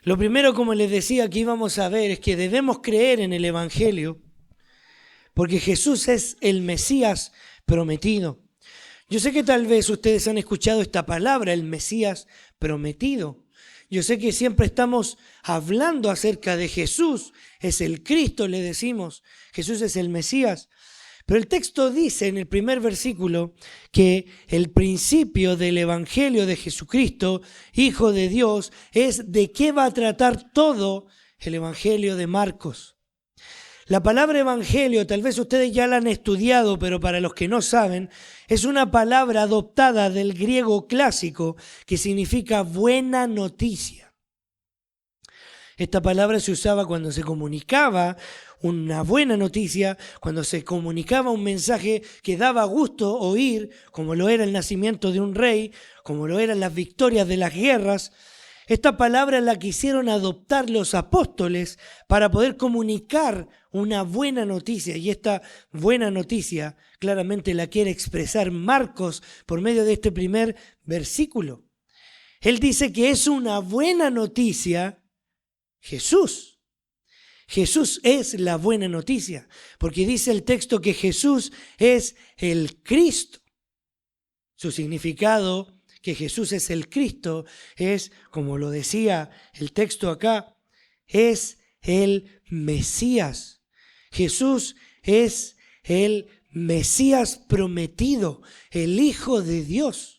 Lo primero, como les decía, que íbamos a ver es que debemos creer en el Evangelio porque Jesús es el Mesías prometido. Yo sé que tal vez ustedes han escuchado esta palabra, el Mesías prometido. Yo sé que siempre estamos hablando acerca de Jesús, es el Cristo, le decimos, Jesús es el Mesías. Pero el texto dice en el primer versículo que el principio del Evangelio de Jesucristo, Hijo de Dios, es de qué va a tratar todo el Evangelio de Marcos. La palabra evangelio, tal vez ustedes ya la han estudiado, pero para los que no saben, es una palabra adoptada del griego clásico que significa buena noticia. Esta palabra se usaba cuando se comunicaba una buena noticia, cuando se comunicaba un mensaje que daba gusto oír, como lo era el nacimiento de un rey, como lo eran las victorias de las guerras. Esta palabra la quisieron adoptar los apóstoles para poder comunicar una buena noticia, y esta buena noticia claramente la quiere expresar Marcos por medio de este primer versículo. Él dice que es una buena noticia Jesús. Jesús es la buena noticia, porque dice el texto que Jesús es el Cristo. Su significado, que Jesús es el Cristo, es, como lo decía el texto acá, es el Mesías. Jesús es el Mesías prometido, el Hijo de Dios.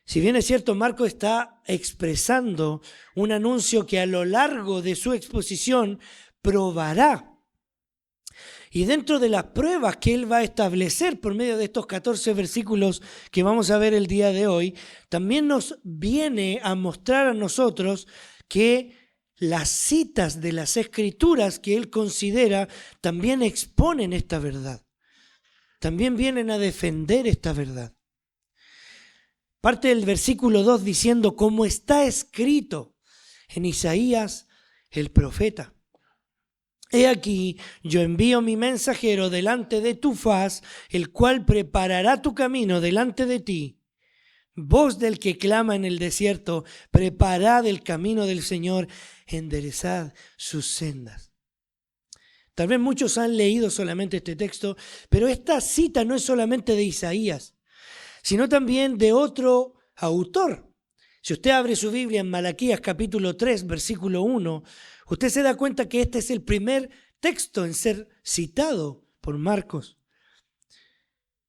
Si bien es cierto, Marcos está expresando un anuncio que a lo largo de su exposición probará. Y dentro de las pruebas que él va a establecer por medio de estos 14 versículos que vamos a ver el día de hoy, también nos viene a mostrar a nosotros que las citas de las Escrituras que él considera también exponen esta verdad. También vienen a defender esta verdad. Parte del versículo 2 diciendo, como está escrito en Isaías el profeta. He aquí, yo envío mi mensajero delante de tu faz, el cual preparará tu camino delante de ti. Voz del que clama en el desierto, preparad el camino del Señor, enderezad sus sendas. Tal vez muchos han leído solamente este texto, pero esta cita no es solamente de Isaías, sino también de otro autor. Si usted abre su Biblia en Malaquías capítulo 3, versículo 1, usted se da cuenta que este es el primer texto en ser citado por Marcos.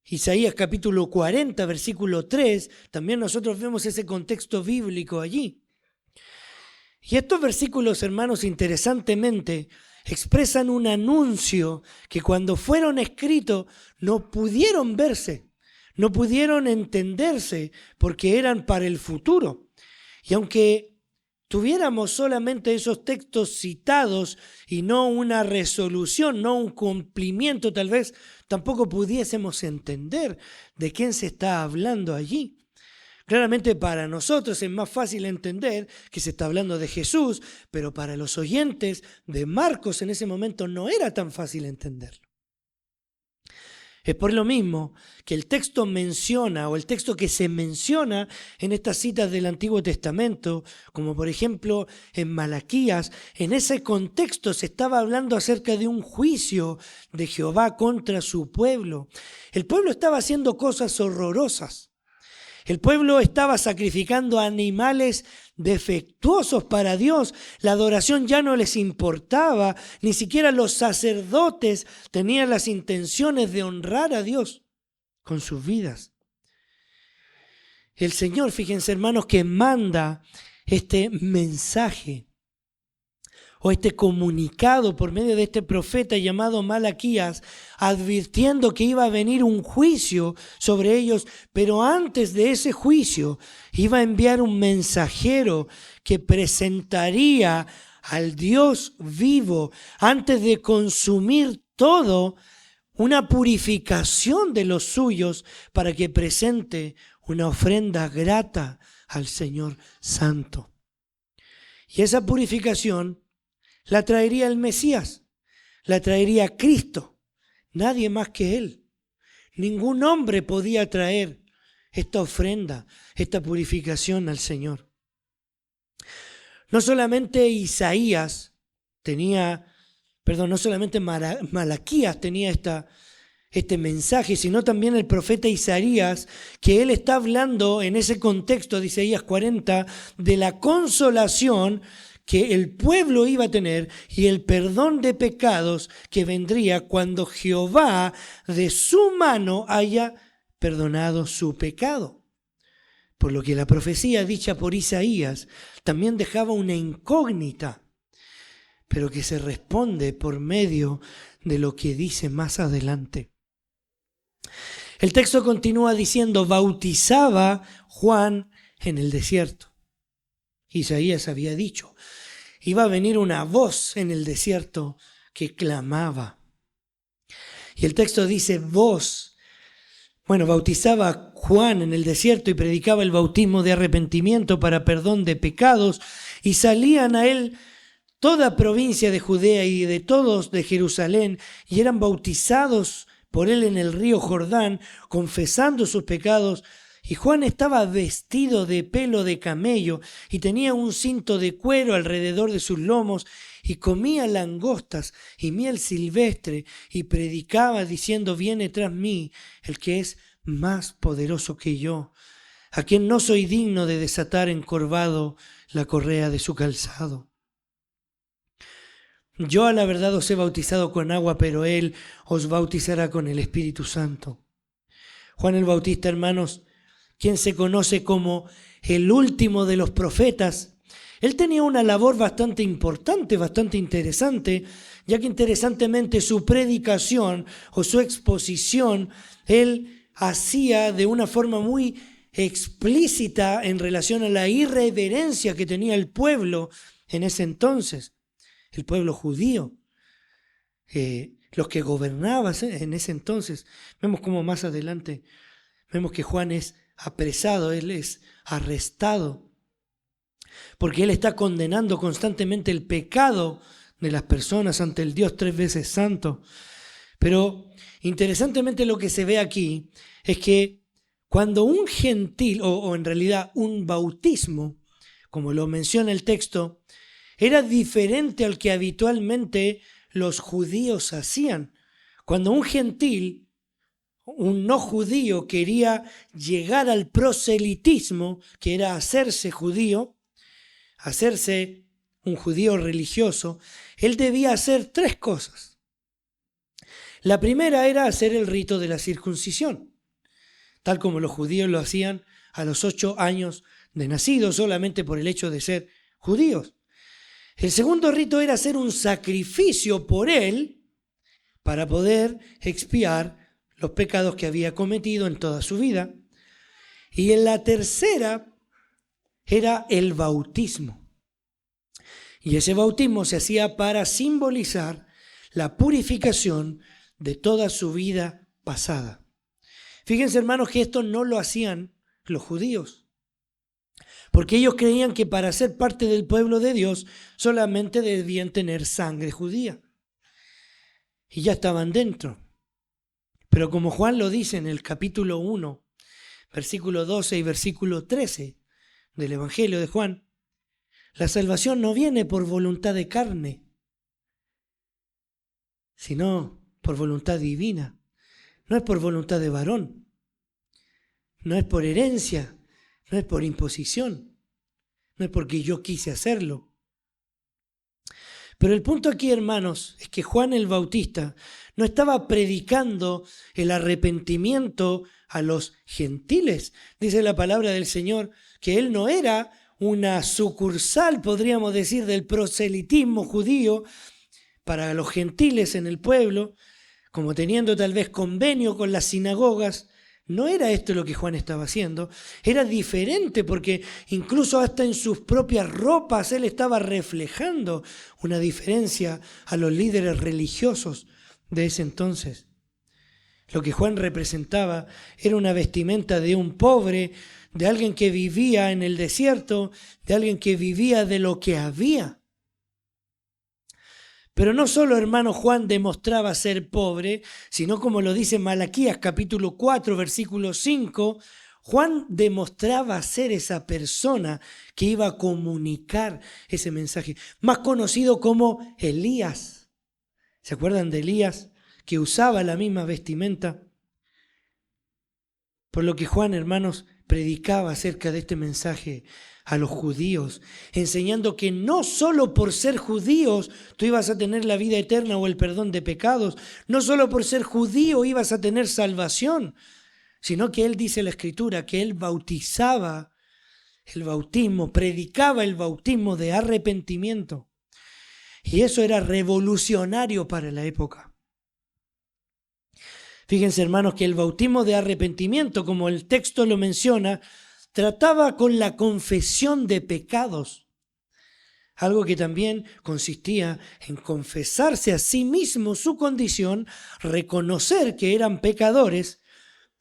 Isaías capítulo 40, versículo 3, también nosotros vemos ese contexto bíblico allí. Y estos versículos, hermanos, interesantemente, expresan un anuncio que cuando fueron escritos no pudieron verse, no pudieron entenderse porque eran para el futuro. Y aunque tuviéramos solamente esos textos citados y no una resolución, no un cumplimiento, tal vez tampoco pudiésemos entender de quién se está hablando allí. Claramente para nosotros es más fácil entender que se está hablando de Jesús, pero para los oyentes de Marcos en ese momento no era tan fácil entenderlo. Es por lo mismo que el texto menciona, o el texto que se menciona en estas citas del Antiguo Testamento, como por ejemplo en Malaquías, en ese contexto se estaba hablando acerca de un juicio de Jehová contra su pueblo. El pueblo estaba haciendo cosas horrorosas. El pueblo estaba sacrificando animales defectuosos para Dios. La adoración ya no les importaba. Ni siquiera los sacerdotes tenían las intenciones de honrar a Dios con sus vidas. El Señor, fíjense hermanos, que manda este mensaje o este comunicado por medio de este profeta llamado Malaquías, advirtiendo que iba a venir un juicio sobre ellos, pero antes de ese juicio iba a enviar un mensajero que presentaría al Dios vivo antes de consumir todo, una purificación de los suyos para que presente una ofrenda grata al Señor Santo. Y esa purificación la traería el Mesías, la traería Cristo, nadie más que Él. Ningún hombre podía traer esta ofrenda, esta purificación al Señor. No solamente Isaías tenía, perdón, no solamente Malaquías tenía este mensaje, sino también el profeta Isaías, que él está hablando en ese contexto de Isaías 40 de la consolación que el pueblo iba a tener y el perdón de pecados que vendría cuando Jehová de su mano haya perdonado su pecado. Por lo que la profecía dicha por Isaías también dejaba una incógnita, pero que se responde por medio de lo que dice más adelante. El texto continúa diciendo, bautizaba Juan en el desierto. Isaías había dicho, iba a venir una voz en el desierto que clamaba. Y el texto dice, voz. Bueno, bautizaba Juan en el desierto y predicaba el bautismo de arrepentimiento para perdón de pecados, y salían a él toda provincia de Judea y de todos de Jerusalén, y eran bautizados por él en el río Jordán, confesando sus pecados. Y Juan estaba vestido de pelo de camello y tenía un cinto de cuero alrededor de sus lomos, y comía langostas y miel silvestre, y predicaba diciendo, viene tras mí el que es más poderoso que yo, a quien no soy digno de desatar encorvado la correa de su calzado. Yo a la verdad os he bautizado con agua, pero él os bautizará con el Espíritu Santo. Juan el Bautista, hermanos, quien se conoce como el último de los profetas, él tenía una labor bastante importante, bastante interesante, ya que interesantemente su predicación o su exposición, él hacía de una forma muy explícita en relación a la irreverencia que tenía el pueblo en ese entonces, el pueblo judío, los que gobernaban en ese entonces. Vemos como más adelante, vemos que Juan es apresado, él es arrestado, porque él está condenando constantemente el pecado de las personas ante el Dios 3 veces santo. Pero interesantemente lo que se ve aquí es que cuando un gentil, o en realidad un bautismo, como lo menciona el texto, era diferente al que habitualmente los judíos hacían. Cuando un gentil, un no judío, quería llegar al proselitismo, que era hacerse judío, hacerse un judío religioso, él debía hacer 3 cosas. La primera era hacer el rito de la circuncisión, tal como los judíos lo hacían a los 8 años de nacido, solamente por el hecho de ser judíos. El segundo rito era hacer un sacrificio por él para poder expiar los pecados que había cometido en toda su vida. Y en la tercera era el bautismo. Y ese bautismo se hacía para simbolizar la purificación de toda su vida pasada. Fíjense, hermanos, que esto no lo hacían los judíos, porque ellos creían que para ser parte del pueblo de Dios solamente debían tener sangre judía. Y ya estaban dentro. Pero como Juan lo dice en el capítulo 1, versículo 12 y versículo 13 del Evangelio de Juan, la salvación no viene por voluntad de carne, sino por voluntad divina. No es por voluntad de varón, no es por herencia, no es por imposición, no es porque yo quise hacerlo. Pero el punto aquí, hermanos, es que Juan el Bautista no estaba predicando el arrepentimiento a los gentiles. Dice la palabra del Señor que él no era una sucursal, podríamos decir, del proselitismo judío para los gentiles en el pueblo, como teniendo tal vez convenio con las sinagogas. No era esto lo que Juan estaba haciendo, era diferente, porque incluso hasta en sus propias ropas él estaba reflejando una diferencia a los líderes religiosos de ese entonces. Lo que Juan representaba era una vestimenta de un pobre, de alguien que vivía en el desierto, de alguien que vivía de lo que había. Pero no solo, hermano, Juan demostraba ser pobre, sino como lo dice Malaquías capítulo 4, versículo 5, Juan demostraba ser esa persona que iba a comunicar ese mensaje, más conocido como Elías. ¿Se acuerdan de Elías, que usaba la misma vestimenta? Por lo que Juan, hermanos, predicaba acerca de este mensaje a los judíos, enseñando que no solo por ser judíos tú ibas a tener la vida eterna o el perdón de pecados, no solo por ser judío ibas a tener salvación, sino que él dice en la Escritura que él bautizaba el bautismo, predicaba el bautismo de arrepentimiento. Y eso era revolucionario para la época. Fíjense, hermanos, que el bautismo de arrepentimiento, como el texto lo menciona, trataba con la confesión de pecados. Algo que también consistía en confesarse a sí mismo su condición, reconocer que eran pecadores,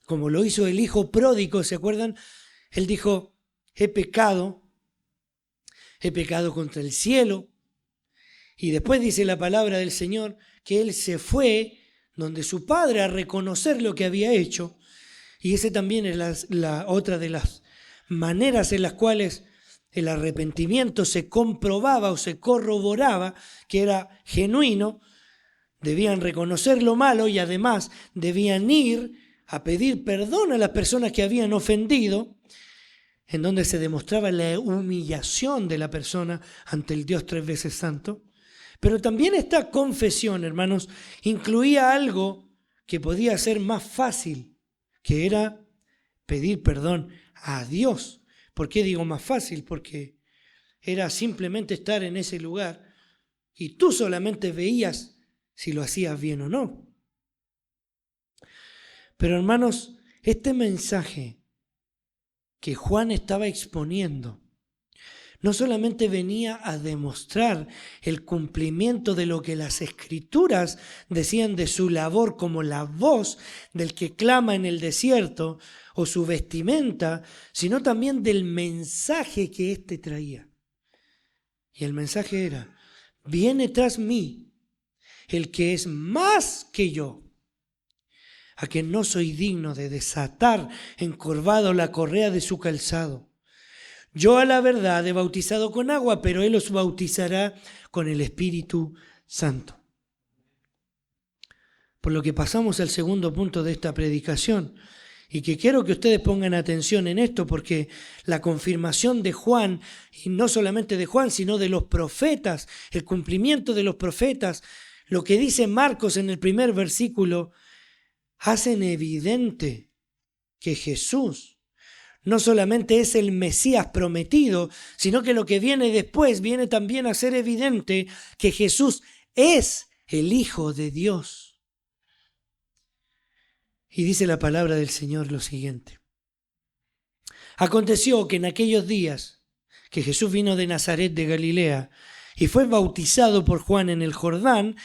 como lo hizo el hijo pródigo, ¿se acuerdan? Él dijo, he pecado contra el cielo. Y después dice la palabra del Señor que él se fue donde su padre a reconocer lo que había hecho. Y ese también es la otra de las maneras en las cuales el arrepentimiento se comprobaba o se corroboraba que era genuino. Debían reconocer lo malo y además debían ir a pedir perdón a las personas que habían ofendido, en donde se demostraba la humillación de la persona ante el Dios tres veces santo. Pero también esta confesión, hermanos, incluía algo que podía ser más fácil, que era pedir perdón a Dios. ¿Por qué digo más fácil? Porque era simplemente estar en ese lugar y tú solamente veías si lo hacías bien o no. Pero hermanos, este mensaje que Juan estaba exponiendo no solamente venía a demostrar el cumplimiento de lo que las Escrituras decían de su labor como la voz del que clama en el desierto o su vestimenta, sino también del mensaje que éste traía. Y el mensaje era, viene tras mí el que es más que yo, a quien no soy digno de desatar encorvado la correa de su calzado. Yo a la verdad he bautizado con agua, pero él os bautizará con el Espíritu Santo. Por lo que pasamos al segundo punto de esta predicación, y que quiero que ustedes pongan atención en esto, porque la confirmación de Juan, y no solamente de Juan, sino de los profetas, el cumplimiento de los profetas, lo que dice Marcos en el primer versículo, hacen evidente que Jesús no solamente es el Mesías prometido, sino que lo que viene después viene también a ser evidente que Jesús es el Hijo de Dios. Y dice la palabra del Señor lo siguiente. Aconteció que en aquellos días que Jesús vino de Nazaret de Galilea y fue bautizado por Juan en el Jordán,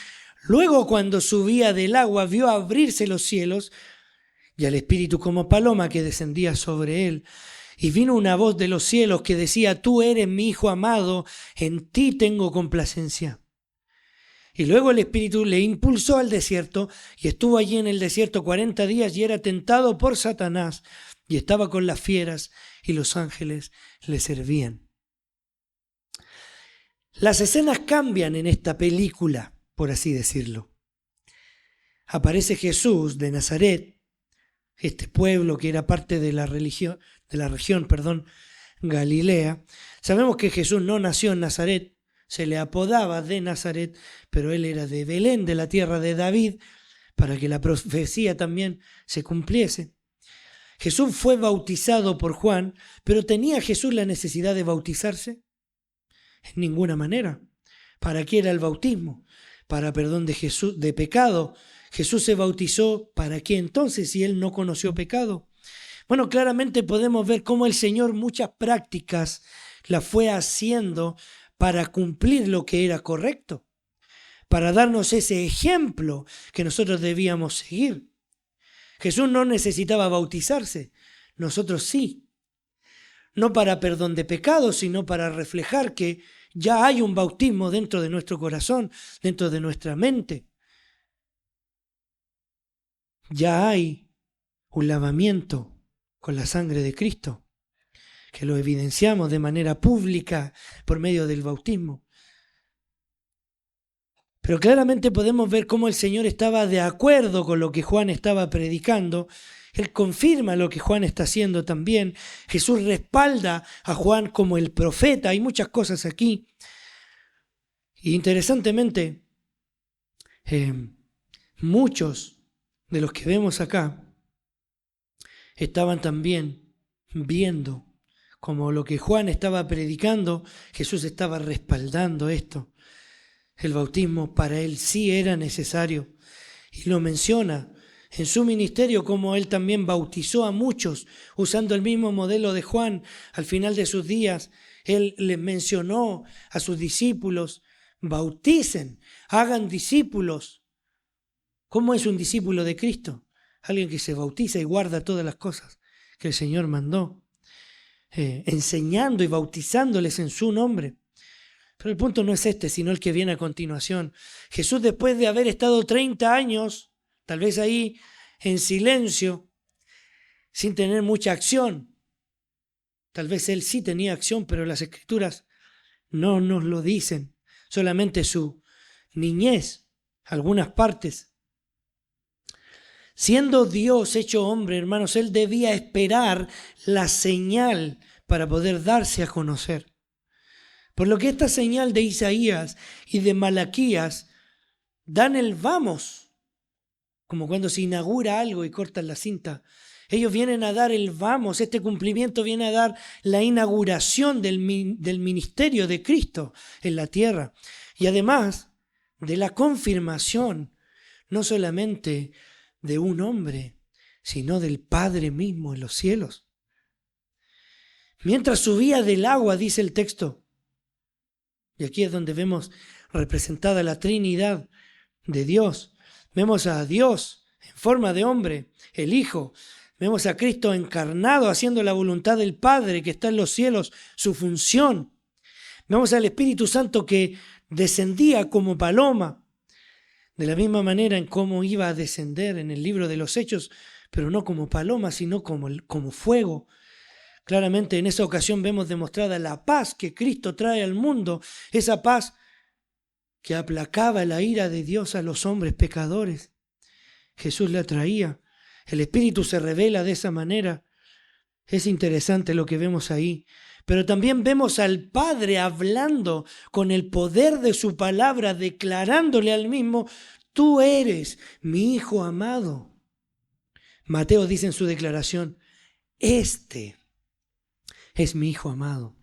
luego cuando subía del agua vio abrirse los cielos y al Espíritu como paloma que descendía sobre él. Y vino una voz de los cielos que decía, tú eres mi Hijo amado, en ti tengo complacencia. Y luego el Espíritu le impulsó al desierto y estuvo allí en el desierto 40 días y era tentado por Satanás y estaba con las fieras y los ángeles le servían. Las escenas cambian en esta película, por así decirlo. Aparece Jesús de Nazaret, este pueblo que era parte de la región, Galilea. Sabemos que Jesús no nació en Nazaret, se le apodaba de Nazaret, pero él era de Belén, de la tierra de David, para que la profecía también se cumpliese. Jesús fue bautizado por Juan, pero ¿tenía Jesús la necesidad de bautizarse? En ninguna manera. ¿Para qué era el bautismo? Para perdón de pecado. Jesús se bautizó, ¿para qué entonces si él no conoció pecado? Bueno, claramente podemos ver cómo el Señor muchas prácticas las fue haciendo para cumplir lo que era correcto, para darnos ese ejemplo que nosotros debíamos seguir. Jesús no necesitaba bautizarse, nosotros sí. No para perdón de pecados, sino para reflejar que ya hay un bautismo dentro de nuestro corazón, dentro de nuestra mente. Ya hay un lavamiento con la sangre de Cristo, que lo evidenciamos de manera pública por medio del bautismo. Pero claramente podemos ver cómo el Señor estaba de acuerdo con lo que Juan estaba predicando. Él confirma lo que Juan está haciendo también. Jesús respalda a Juan como el profeta. Hay muchas cosas aquí. Y interesantemente, muchos de los que vemos acá estaban también viendo como lo que Juan estaba predicando, Jesús estaba respaldando esto. El bautismo para él sí era necesario. Y lo menciona en su ministerio como él también bautizó a muchos usando el mismo modelo de Juan. Al final de sus días, él les mencionó a sus discípulos: bauticen, hagan discípulos. ¿Cómo es un discípulo de Cristo? Alguien que se bautiza y guarda todas las cosas que el Señor mandó, enseñando y bautizándoles en su nombre. Pero el punto no es este, sino el que viene a continuación. Jesús, después de haber estado 30 años, tal vez ahí en silencio, sin tener mucha acción. Tal vez él sí tenía acción, pero las Escrituras no nos lo dicen. Solamente su niñez, algunas partes. Siendo Dios hecho hombre, hermanos, él debía esperar la señal para poder darse a conocer. Por lo que esta señal de Isaías y de Malaquías dan el vamos, como cuando se inaugura algo y cortan la cinta. Ellos vienen a dar el vamos, este cumplimiento viene a dar la inauguración del ministerio de Cristo en la tierra. Y además de la confirmación, no solamente de un hombre, sino del Padre mismo en los cielos. Mientras subía del agua, dice el texto, y aquí es donde vemos representada la Trinidad de Dios. Vemos a Dios en forma de hombre, el Hijo. Vemos a Cristo encarnado haciendo la voluntad del Padre que está en los cielos, su función. Vemos al Espíritu Santo que descendía como paloma. De la misma manera en cómo iba a descender en el libro de los Hechos, pero no como paloma, sino como fuego. Claramente en esa ocasión vemos demostrada la paz que Cristo trae al mundo, esa paz que aplacaba la ira de Dios a los hombres pecadores. Jesús la traía. El Espíritu se revela de esa manera. Es interesante lo que vemos ahí. Pero también vemos al Padre hablando con el poder de su palabra, declarándole al mismo: tú eres mi Hijo amado. Mateo dice en su declaración: este es mi Hijo amado.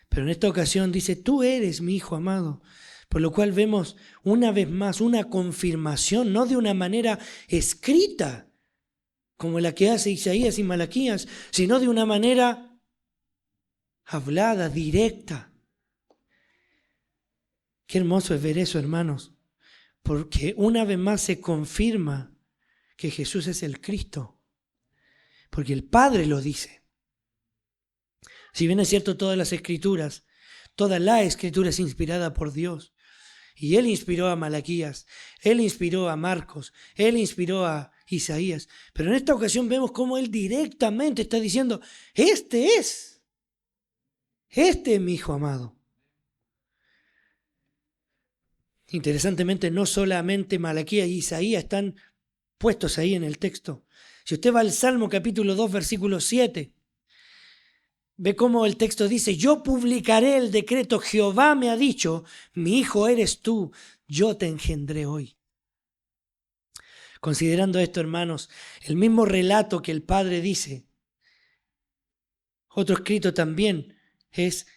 Pero en esta ocasión dice: tú eres mi Hijo amado. Por lo cual vemos una vez más una confirmación, no de una manera escrita, como la que hace Isaías y Malaquías, sino de una manera hablada, directa. Qué hermoso es ver eso, hermanos, porque una vez más se confirma que Jesús es el Cristo, porque el Padre lo dice. Si bien es cierto, toda la Escritura es inspirada por Dios, y Él inspiró a Malaquías, Él inspiró a Marcos, Él inspiró a Isaías, pero en esta ocasión vemos cómo Él directamente está diciendo: este es mi Hijo amado. Interesantemente, no solamente Malaquías y Isaías están puestos ahí en el texto. Si usted va al Salmo capítulo 2, versículo 7, ve cómo el texto dice: yo publicaré el decreto, Jehová me ha dicho, mi hijo eres tú, yo te engendré hoy. Considerando esto, hermanos, el mismo relato que el Padre dice, otro escrito también es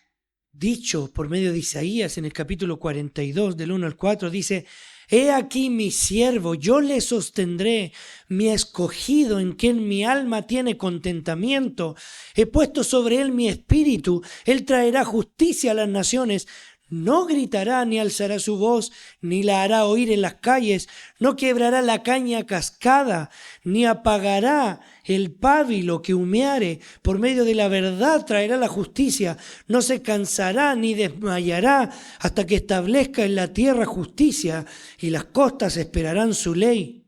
dicho por medio de Isaías en el capítulo 42, del 1 al 4, dice: he aquí mi siervo, yo le sostendré, mi escogido, en quien mi alma tiene contentamiento. He puesto sobre él mi espíritu, él traerá justicia a las naciones. No gritará ni alzará su voz, ni la hará oír en las calles. No quebrará la caña cascada, ni apagará el pábilo que humeare. Por medio de la verdad traerá la justicia. No se cansará ni desmayará hasta que establezca en la tierra justicia, y las costas esperarán su ley.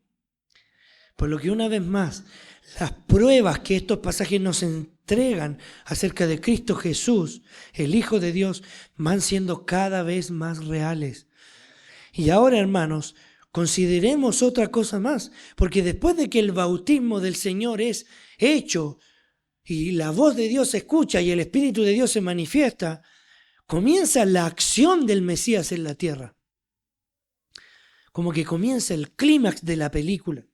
Por lo que una vez más, Las pruebas que estos pasajes nos entregan acerca de Cristo Jesús, el Hijo de Dios, van siendo cada vez más reales. Y ahora, hermanos, consideremos otra cosa más, porque después de que el bautismo del Señor es hecho y la voz de Dios se escucha y el Espíritu de Dios se manifiesta, comienza la acción del Mesías en la tierra. Como que comienza el clímax de la película.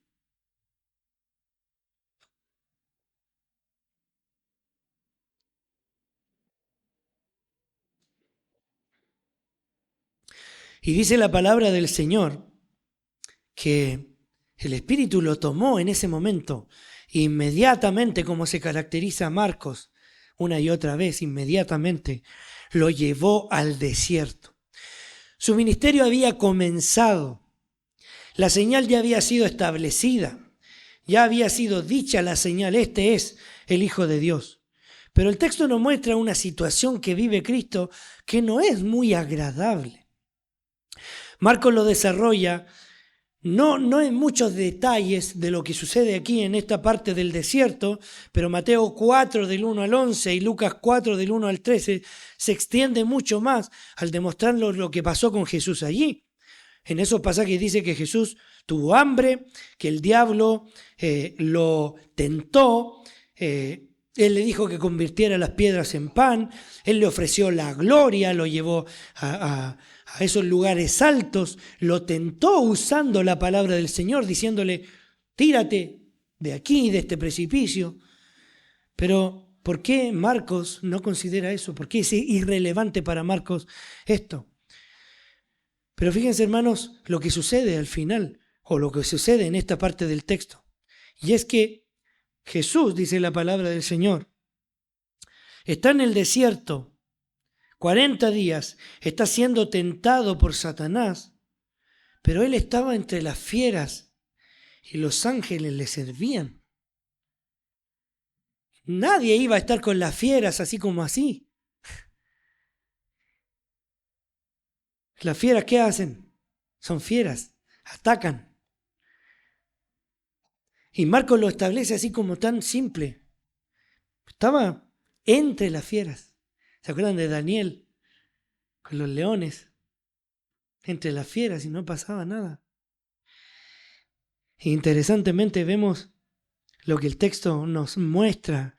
Y dice la palabra del Señor que el Espíritu lo tomó en ese momento, inmediatamente, como se caracteriza a Marcos, una y otra vez, inmediatamente, lo llevó al desierto. Su ministerio había comenzado, la señal ya había sido establecida, ya había sido dicha la señal, este es el Hijo de Dios. Pero el texto nos muestra una situación que vive Cristo que no es muy agradable. Marcos lo desarrolla no en muchos detalles de lo que sucede aquí en esta parte del desierto, pero Mateo 4 del 1 al 11 y Lucas 4 del 1 al 13 se extiende mucho más al demostrar lo que pasó con Jesús allí. En esos pasajes dice que Jesús tuvo hambre, que el diablo lo tentó, él le dijo que convirtiera las piedras en pan, él le ofreció la gloria, lo llevó a esos lugares altos, lo tentó usando la palabra del Señor, diciéndole, tírate de aquí, de este precipicio. Pero, ¿por qué Marcos no considera eso? ¿Por qué es irrelevante para Marcos esto? Pero fíjense, hermanos, lo que sucede al final, o lo que sucede en esta parte del texto. Y es que Jesús, dice la palabra del Señor, está en el desierto 40 días, está siendo tentado por Satanás, pero él estaba entre las fieras y los ángeles le servían. Nadie iba a estar con las fieras así como así. Las fieras, ¿qué hacen? Son fieras, atacan. Y Marcos lo establece así como tan simple. Estaba entre las fieras. ¿Se acuerdan de Daniel con los leones? Entre las fieras y no pasaba nada. Interesantemente vemos lo que el texto nos muestra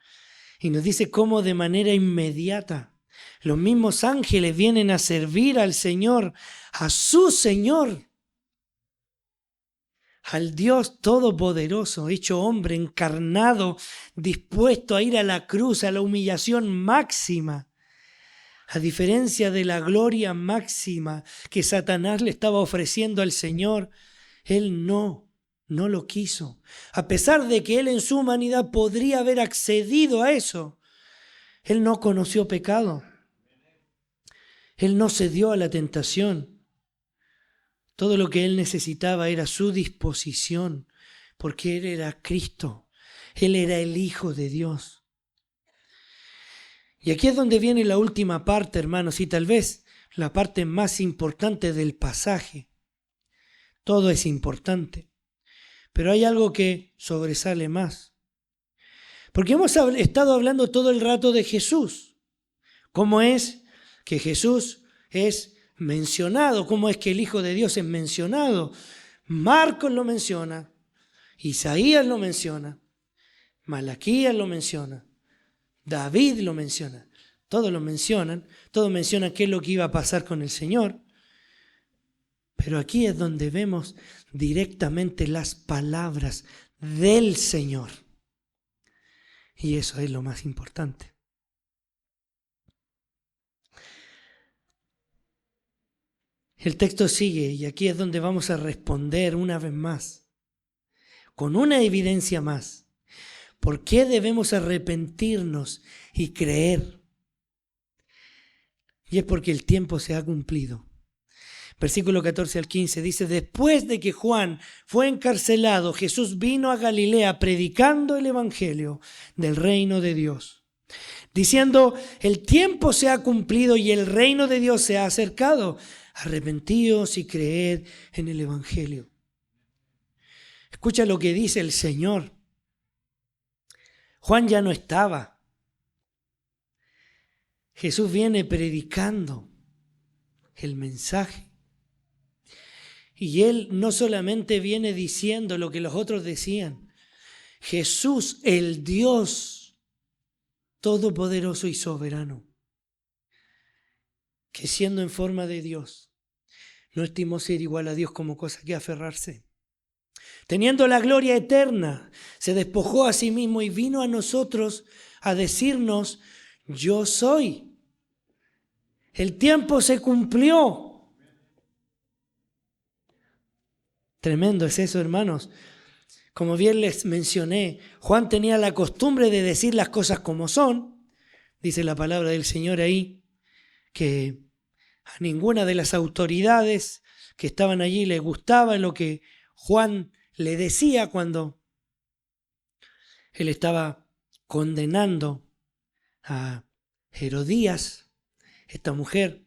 y nos dice cómo de manera inmediata los mismos ángeles vienen a servir al Señor, a su Señor, al Dios todopoderoso, hecho hombre, encarnado, dispuesto a ir a la cruz, a la humillación máxima. A diferencia de la gloria máxima que Satanás le estaba ofreciendo al Señor, él no lo quiso. A pesar de que él en su humanidad podría haber accedido a eso, él no conoció pecado. Él no cedió a la tentación. Todo lo que él necesitaba era su disposición, porque él era Cristo. Él era el Hijo de Dios. Y aquí es donde viene la última parte, hermanos, y tal vez la parte más importante del pasaje. Todo es importante, pero hay algo que sobresale más. Porque hemos estado hablando todo el rato de Jesús. ¿Cómo es que Jesús es mencionado? ¿Cómo es que el Hijo de Dios es mencionado? Marcos lo menciona, Isaías lo menciona, Malaquías lo menciona. David lo menciona, todos lo mencionan, todos mencionan qué es lo que iba a pasar con el Señor, pero aquí es donde vemos directamente las palabras del Señor, y eso es lo más importante. El texto sigue y aquí es donde vamos a responder una vez más, con una evidencia más. ¿Por qué debemos arrepentirnos y creer? Y es porque el tiempo se ha cumplido. Versículo 14 al 15 dice, después de que Juan fue encarcelado, Jesús vino a Galilea predicando el evangelio del reino de Dios, diciendo, el tiempo se ha cumplido y el reino de Dios se ha acercado. Arrepentíos y creed en el evangelio. Escucha lo que dice el Señor. Juan ya no estaba. Jesús viene predicando el mensaje. Y Él no solamente viene diciendo lo que los otros decían. Jesús, el Dios todopoderoso y soberano, que siendo en forma de Dios, no estimó ser igual a Dios como cosa que aferrarse. Teniendo la gloria eterna, se despojó a sí mismo y vino a nosotros a decirnos, yo soy. El tiempo se cumplió. Tremendo es eso, hermanos. Como bien les mencioné, Juan tenía la costumbre de decir las cosas como son. Dice la palabra del Señor ahí, que a ninguna de las autoridades que estaban allí le gustaba lo que Juan le decía cuando él estaba condenando a Herodías, esta mujer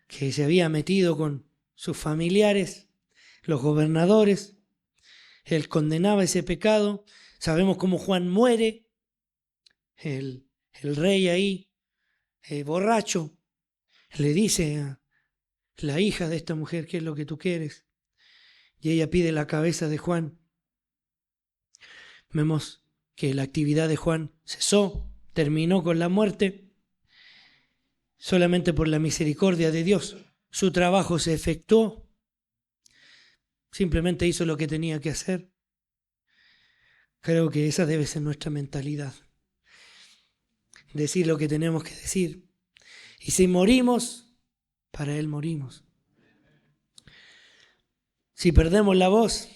que se había metido con sus familiares, los gobernadores. Él condenaba ese pecado. Sabemos cómo Juan muere, el rey ahí, borracho, le dice a la hija de esta mujer, ¿qué es lo que tú quieres? Y ella pide la cabeza de Juan. Vemos que la actividad de Juan cesó, terminó con la muerte, solamente por la misericordia de Dios. Su trabajo se efectuó, simplemente hizo lo que tenía que hacer. Creo que esa debe ser nuestra mentalidad. Decir lo que tenemos que decir. Y si morimos, para Él morimos. Si perdemos la voz,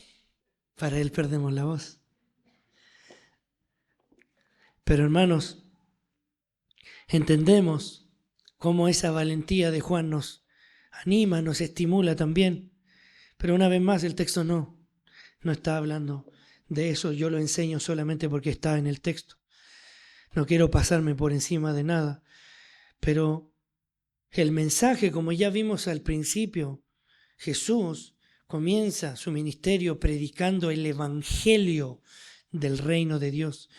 para Él perdemos la voz. Pero hermanos, entendemos cómo esa valentía de Juan nos anima, nos estimula también. Pero una vez más el texto no está hablando de eso. Yo lo enseño solamente porque está en el texto. No quiero pasarme por encima de nada. Pero el mensaje, como ya vimos al principio, Jesús comienza su ministerio predicando el evangelio del reino de Dios.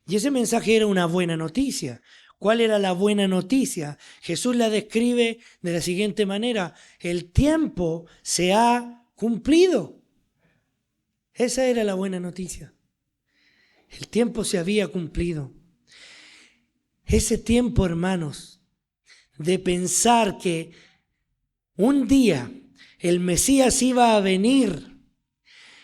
Y ese mensaje era una buena noticia. ¿Cuál era la buena noticia? Jesús la describe de la siguiente manera: el tiempo se ha cumplido. Esa era la buena noticia. El tiempo se había cumplido. Ese tiempo, hermanos, de pensar que un día el Mesías iba a venir.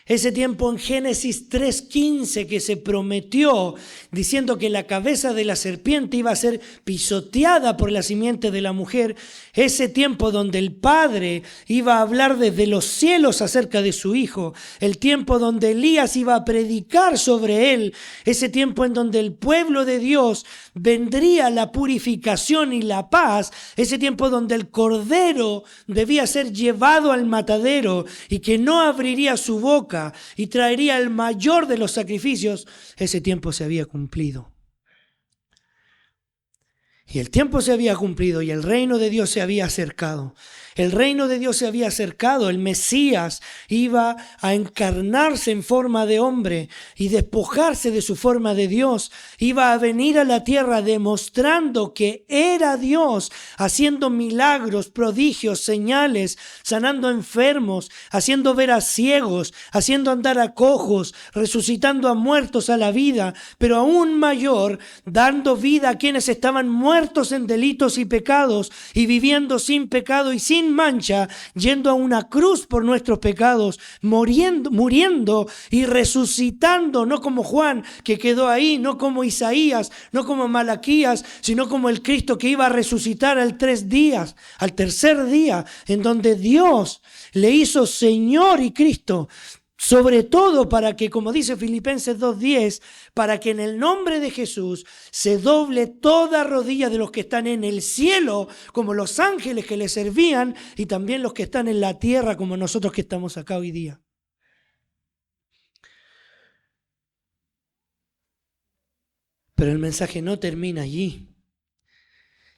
Ese tiempo en Génesis 3:15 que se prometió diciendo que la cabeza de la serpiente iba a ser pisoteada por la simiente de la mujer. Ese tiempo donde el Padre iba a hablar desde los cielos acerca de su Hijo. El tiempo donde Elías iba a predicar sobre él. Ese tiempo en donde el pueblo de Dios vendría la purificación y la paz. Ese tiempo donde el Cordero debía ser llevado al matadero y que no abriría su boca y traería el mayor de los sacrificios. Ese tiempo se había cumplido. Y el tiempo se había cumplido y el reino de Dios se había acercado. El reino de Dios se había acercado. El Mesías iba a encarnarse en forma de hombre y despojarse de su forma de Dios. Iba a venir a la tierra demostrando que era Dios, haciendo milagros, prodigios, señales, sanando enfermos, haciendo ver a ciegos, haciendo andar a cojos, resucitando a muertos a la vida, pero aún mayor, dando vida a quienes estaban muertos en delitos y pecados y viviendo sin pecado y sin mancha, yendo a una cruz por nuestros pecados, muriendo y resucitando, no como Juan que quedó ahí, no como Isaías, no como Malaquías, sino como el Cristo que iba a resucitar al tercer día, en donde Dios le hizo Señor y Cristo. Sobre todo para que, como dice Filipenses 2:10, para que en el nombre de Jesús se doble toda rodilla de los que están en el cielo, como los ángeles que le servían, y también los que están en la tierra, como nosotros que estamos acá hoy día. Pero el mensaje no termina allí,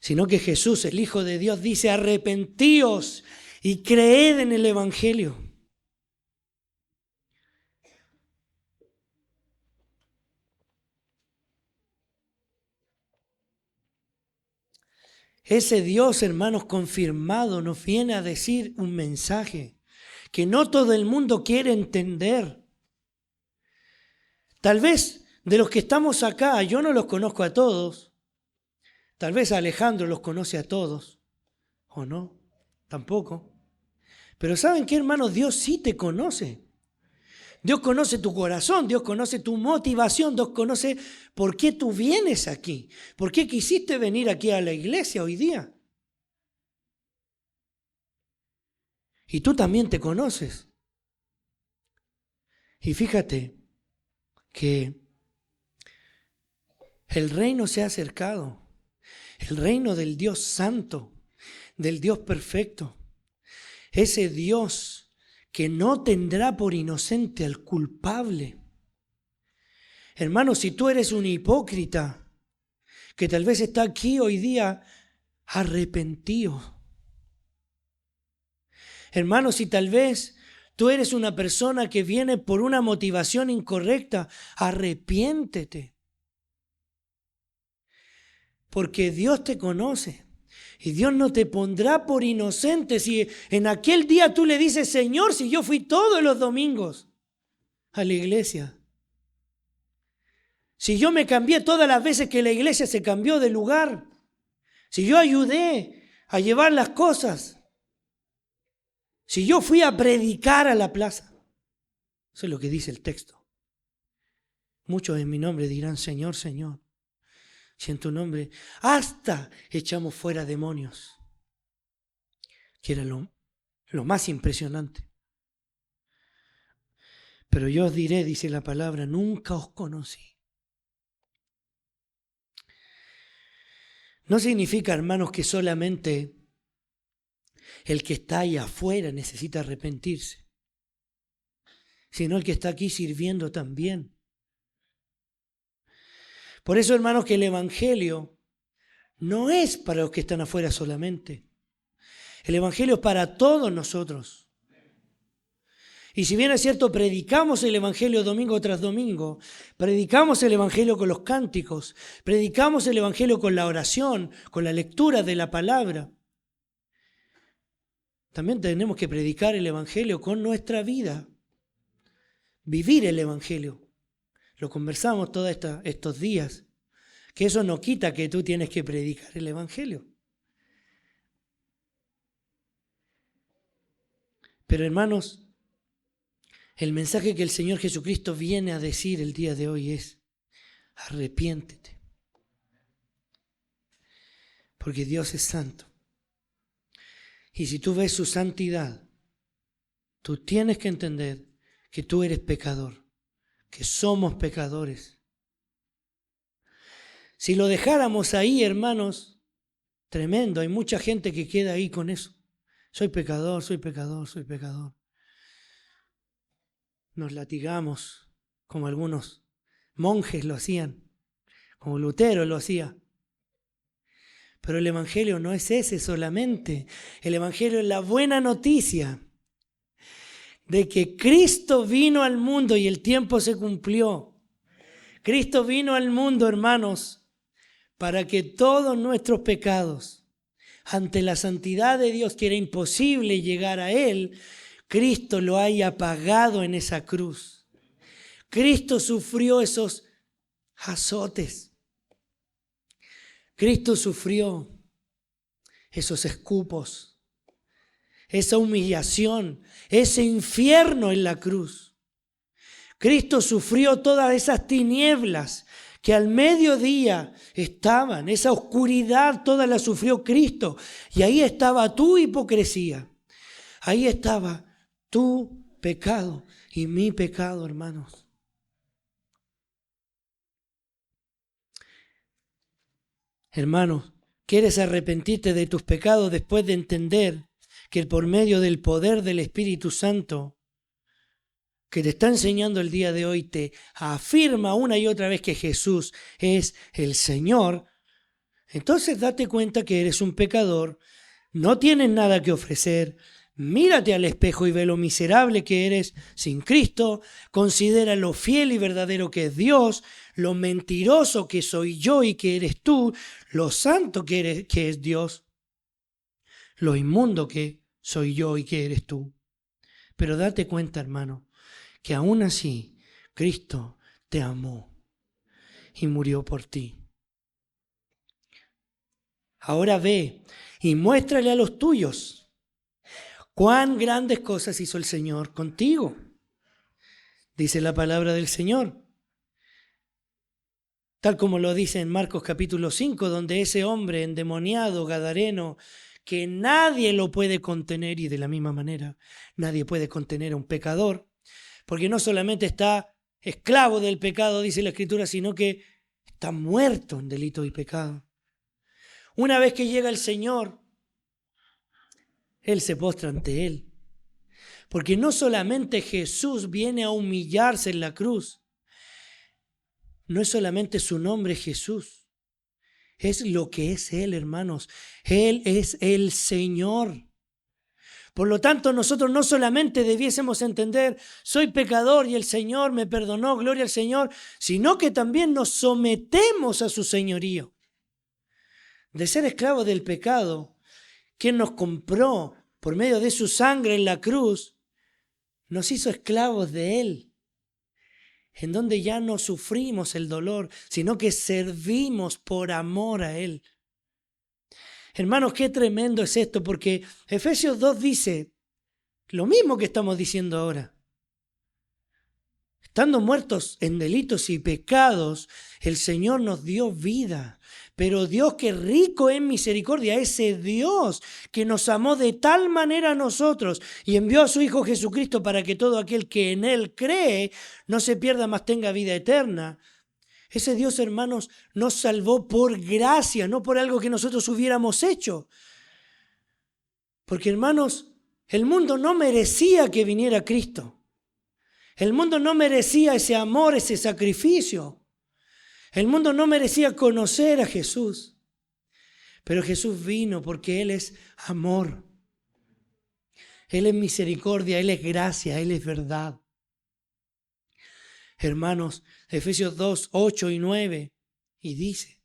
sino que Jesús, el Hijo de Dios, dice: arrepentíos y creed en el Evangelio. Ese Dios, hermanos, confirmado nos viene a decir un mensaje que no todo el mundo quiere entender. Tal vez de los que estamos acá, yo no los conozco a todos. Tal vez Alejandro los conoce a todos. ¿O no? Tampoco. Pero ¿saben qué, hermanos? Dios sí te conoce. Dios conoce tu corazón, Dios conoce tu motivación, Dios conoce por qué tú vienes aquí, por qué quisiste venir aquí a la iglesia hoy día. Y tú también te conoces. Y fíjate que el reino se ha acercado, el reino del Dios santo, del Dios perfecto, ese Dios que no tendrá por inocente al culpable. Hermano, si tú eres un hipócrita que tal vez está aquí hoy día arrepentido. Hermano, si tal vez tú eres una persona que viene por una motivación incorrecta, arrepiéntete. Porque Dios te conoce. Y Dios no te pondrá por inocente si en aquel día tú le dices, Señor, si yo fui todos los domingos a la iglesia. Si yo me cambié todas las veces que la iglesia se cambió de lugar. Si yo ayudé a llevar las cosas. Si yo fui a predicar a la plaza. Eso es lo que dice el texto. Muchos en mi nombre dirán, Señor, Señor. Si en tu nombre hasta echamos fuera demonios, que era lo más impresionante. Pero yo os diré, dice la palabra, nunca os conocí. No significa, hermanos, que solamente el que está ahí afuera necesita arrepentirse, sino el que está aquí sirviendo también. Por eso, hermanos, que el Evangelio no es para los que están afuera solamente. El Evangelio es para todos nosotros. Y si bien es cierto, predicamos el Evangelio domingo tras domingo, predicamos el Evangelio con los cánticos, predicamos el Evangelio con la oración, con la lectura de la palabra, también tenemos que predicar el Evangelio con nuestra vida, vivir el Evangelio. Lo conversamos todos estos días, que eso no quita que tú tienes que predicar el Evangelio. Pero hermanos, el mensaje que el Señor Jesucristo viene a decir el día de hoy es, arrepiéntete, porque Dios es santo. Y si tú ves su santidad, tú tienes que entender que tú eres pecador, que somos pecadores. Si lo dejáramos ahí, hermanos, tremendo, hay mucha gente que queda ahí con eso. Soy pecador, soy pecador, soy pecador. Nos latigamos como algunos monjes lo hacían, como Lutero lo hacía. Pero el Evangelio no es ese solamente. El Evangelio es la buena noticia de que Cristo vino al mundo y el tiempo se cumplió. Cristo vino al mundo, hermanos, para que todos nuestros pecados, ante la santidad de Dios, que era imposible llegar a Él, Cristo lo haya pagado en esa cruz. Cristo sufrió esos azotes. Cristo sufrió esos escupos, esa humillación, ese infierno en la cruz. Cristo sufrió todas esas tinieblas que al mediodía estaban, esa oscuridad toda la sufrió Cristo. Y ahí estaba tu hipocresía, ahí estaba tu pecado y mi pecado, hermanos. Hermanos, ¿quieres arrepentirte de tus pecados después de entender que por medio del poder del Espíritu Santo que te está enseñando el día de hoy te afirma una y otra vez que Jesús es el Señor? Entonces date cuenta que eres un pecador, no tienes nada que ofrecer, Mírate al espejo y ve lo miserable que eres sin Cristo. Considera lo fiel y verdadero que es Dios, lo mentiroso que soy yo y que eres tú, lo santo que es Dios, lo inmundo que soy yo y que eres tú. Pero date cuenta, hermano, que aún así Cristo te amó y murió por ti. Ahora ve y muéstrale a los tuyos cuán grandes cosas hizo el Señor contigo. Dice la palabra del Señor. Tal como lo dice en Marcos capítulo 5, donde ese hombre endemoniado, gadareno, que nadie lo puede contener, y de la misma manera nadie puede contener a un pecador, porque no solamente está esclavo del pecado, dice la Escritura, sino que está muerto en delito y pecado. Una vez que llega el Señor, Él se postra ante Él. Porque no solamente Jesús viene a humillarse en la cruz, no es solamente su nombre Jesús, es lo que es Él, hermanos. Él es el Señor. Por lo tanto, nosotros no solamente debiésemos entender, soy pecador y el Señor me perdonó, gloria al Señor, sino que también nos sometemos a su señorío. De ser esclavos del pecado, quien nos compró por medio de su sangre en la cruz, nos hizo esclavos de Él, en donde ya no sufrimos el dolor, sino que servimos por amor a Él. Hermanos, qué tremendo es esto, porque Efesios 2 dice lo mismo que estamos diciendo ahora. Estando muertos en delitos y pecados, el Señor nos dio vida. Pero Dios, que rico en misericordia, ese Dios que nos amó de tal manera a nosotros y envió a su Hijo Jesucristo para que todo aquel que en Él cree no se pierda, mas tenga vida eterna. Ese Dios, hermanos, nos salvó por gracia, no por algo que nosotros hubiéramos hecho. Porque, hermanos, el mundo no merecía que viniera Cristo. El mundo no merecía ese amor, ese sacrificio. El mundo no merecía conocer a Jesús. Pero Jesús vino porque Él es amor. Él es misericordia, Él es gracia, Él es verdad. Hermanos, Efesios 2, 8 y 9, y dice,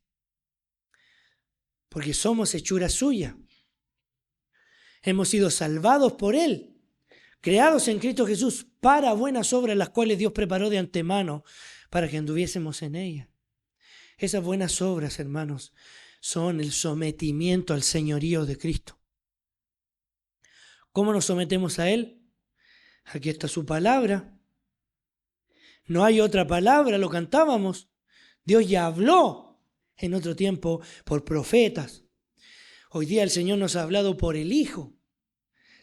porque somos hechura suya. Hemos sido salvados por Él, creados en Cristo Jesús para buenas obras, las cuales Dios preparó de antemano para que anduviésemos en ellas. Esas buenas obras, hermanos, son el sometimiento al señorío de Cristo. ¿Cómo nos sometemos a Él? Aquí está su palabra. No hay otra palabra, lo cantábamos. Dios ya habló en otro tiempo por profetas. Hoy día el Señor nos ha hablado por el Hijo.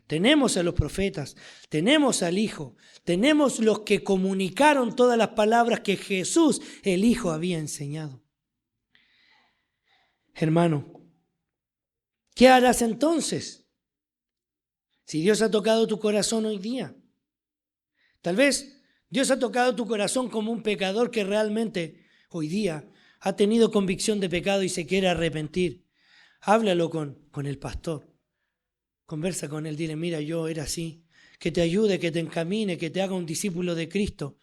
Tenemos a los profetas, tenemos al Hijo, tenemos los que comunicaron todas las palabras que Jesús, el Hijo, había enseñado. Hermano, ¿qué harás entonces? Si Dios ha tocado tu corazón hoy día, tal vez Dios ha tocado tu corazón como un pecador que realmente hoy día ha tenido convicción de pecado y se quiere arrepentir. Háblalo con el pastor. Conversa con él, dile, mira, yo era así, que te ayude, que te encamine, que te haga un discípulo de Cristo.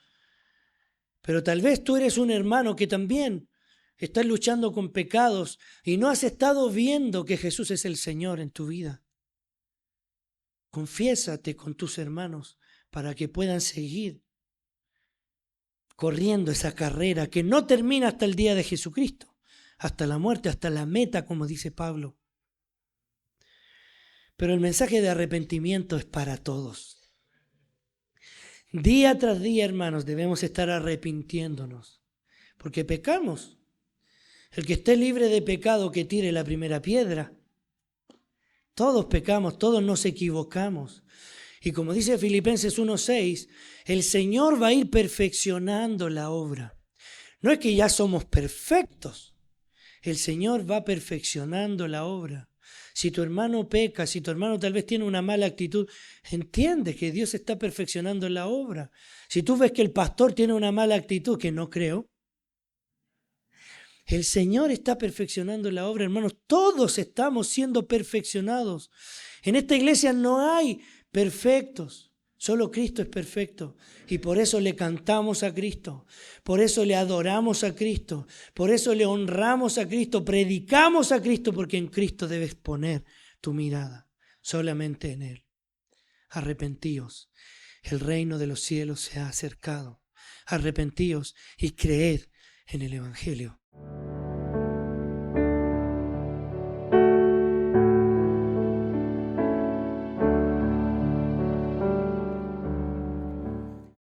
Pero tal vez tú eres un hermano que también estás luchando con pecados y no has estado viendo que Jesús es el Señor en tu vida. Confiésate con tus hermanos para que puedan seguir corriendo esa carrera que no termina hasta el día de Jesucristo, hasta la muerte, hasta la meta, como dice Pablo. Pero el mensaje de arrepentimiento es para todos. Día tras día, hermanos, debemos estar arrepintiéndonos, porque pecamos. El que esté libre de pecado, que tire la primera piedra. Todos pecamos, todos nos equivocamos. Y como dice Filipenses 1:6, el Señor va a ir perfeccionando la obra. No es que ya somos perfectos, el Señor va perfeccionando la obra. Si tu hermano peca, si tu hermano tal vez tiene una mala actitud, entiende que Dios está perfeccionando la obra. Si tú ves que el pastor tiene una mala actitud, que no creo, el Señor está perfeccionando la obra, hermanos. Todos estamos siendo perfeccionados. En esta iglesia no hay perfectos. Solo Cristo es perfecto y por eso le cantamos a Cristo, por eso le adoramos a Cristo, por eso le honramos a Cristo, predicamos a Cristo, porque en Cristo debes poner tu mirada, solamente en Él. Arrepentíos, el reino de los cielos se ha acercado. Arrepentíos y creed en el Evangelio.